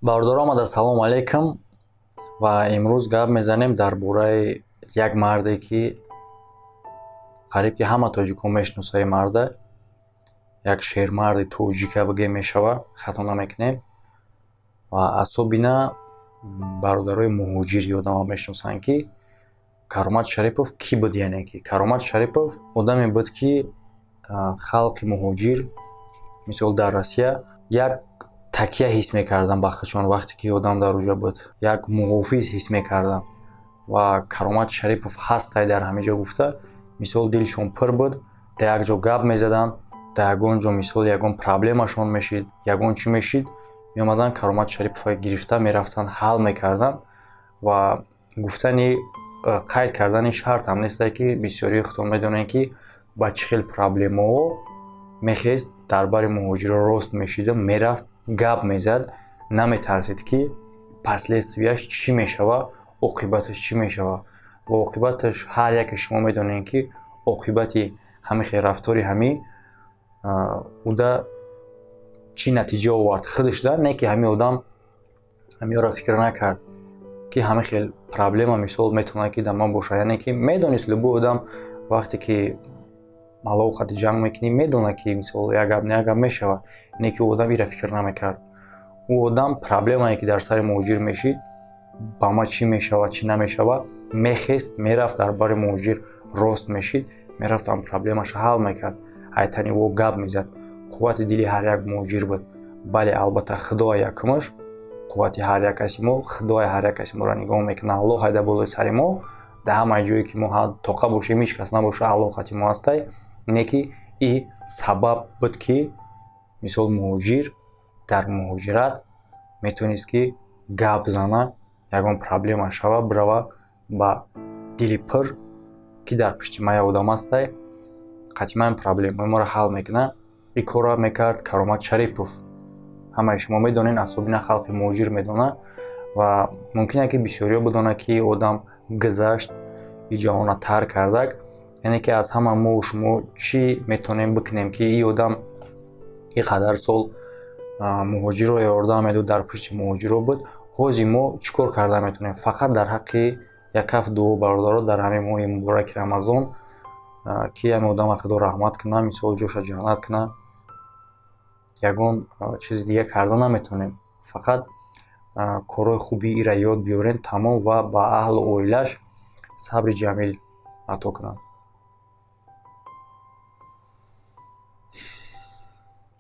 Бардор омада, салом алейкум. Ва имрӯз гап мезанем дар бораи як марде, ки қариб ки ҳама тоҷикон мешиносанд. Ин марда як шермарди тоҷика бигем мешава, хато намекунем. Ва асобина бародарои муҳоҷир ёдам мешиносанд, ки Каромат Шарипов кӣ буд. Яъне ки Каромат Шарипов одаме буд, ки халқи муҳоҷир, мисол дар Россия, як такя ҳис мекардам ба худшон. Вақте ки одам дар оҷа буд, як муҳофиз ҳис мекардам. Ва Каромат Шарипов ҳастай дар ҳамин ҷо гуфта, мисол дилшон пур буд, дар як ҷо гап мезаданд, дар ягон ҷо мисол ягон проблемашон мешид, ягон чӣ мешид, меомаданд Каромат Шариповро гирифта мерафтанд, ҳал мекарданд. Ва гуфтани қайд кардани шарт ҳам нестае, ки бисёрии худтон медонед, ки ба чӣ хел проблемаҳо мехест дар бари муҳоҷиро рост мешид, мерафт гап мезад, наметарсид, ки последствияш чӣ мешава, оқибаташ чӣ мешава. Ва оқибаташ ҳар яке шумо медонед, ки оқибати ҳамин хел рафтори ҳамин уда чӣ натиҷа овард. Худаш да, не ки ҳамин одам ҳамиёро фикр накард, ки ҳамин хел проблема мисол метавонад, ки дар ман бошад. Яъне ки медонист любой одам вақте ки алоқати ҷанг мекунӣ, медонад, ки мисол як гап не як гап мешава. Не ки одам ира фикр намекард. У одам проблемае ки дар сари муҳоҷир мешид, ба ма чӣ мешава, чӣ намешава, мехест, мерафт дар бари муҳоҷир рост мешид, мерафт ам проблемаша ҳал мекард. Айтани во гап мезад. Қуввати дили ҳар як муҳоҷир буд. Бале, албатта Худои якумаш, қуввати ҳар як каси мо, Худои ҳар як каси моро нигоҳ мекунад. Аллоҳ ҳайда болои сари мо, дар ҳамаи ҷое ки мо тоқа бошем, ҳеҷ кас набоша, алоқати мо ҳастай. Не ки ин сабаб буд, ки мисол муҳоҷир дар муҳоҷират метавонист, ки гап зана, ягон проблема шава, бирава ба дили пур, ки дар пишти ма як одам ҳастай, қатъиман проблемаи моро ҳал мекунад. Ин корро мекард Каромат Шарипов. Ҳамаи шумо медонед, асобина халқи муҳоҷир медонад. Ва мумкин ки бисёриҳо бидонанд, ки одам гузашт, ин ҷаҳонро тарк кардак. Яъне ки аз ҳама мо шумо чӣ метавонем бикунем, ки ин одам ин қадар сол муҳоҷирро ёрдам медод, дар пишти муҳоҷирро буд. Ҳозир мо чӣ кор карда метавонем? Фақат дар ҳаққи як каф дуо бародаро дар ҳамин моҳи мубораки Рамазон, ки ҳамин одамро Худо раҳмат кунад, мисол ҷоша ҷаннат кунад. Ягон чизи дига карда наметавонем. Фақат корҳои хуби ира ёд биёрем тамом, ва ба аҳлу оилаш сабри ҷамил ато кунад.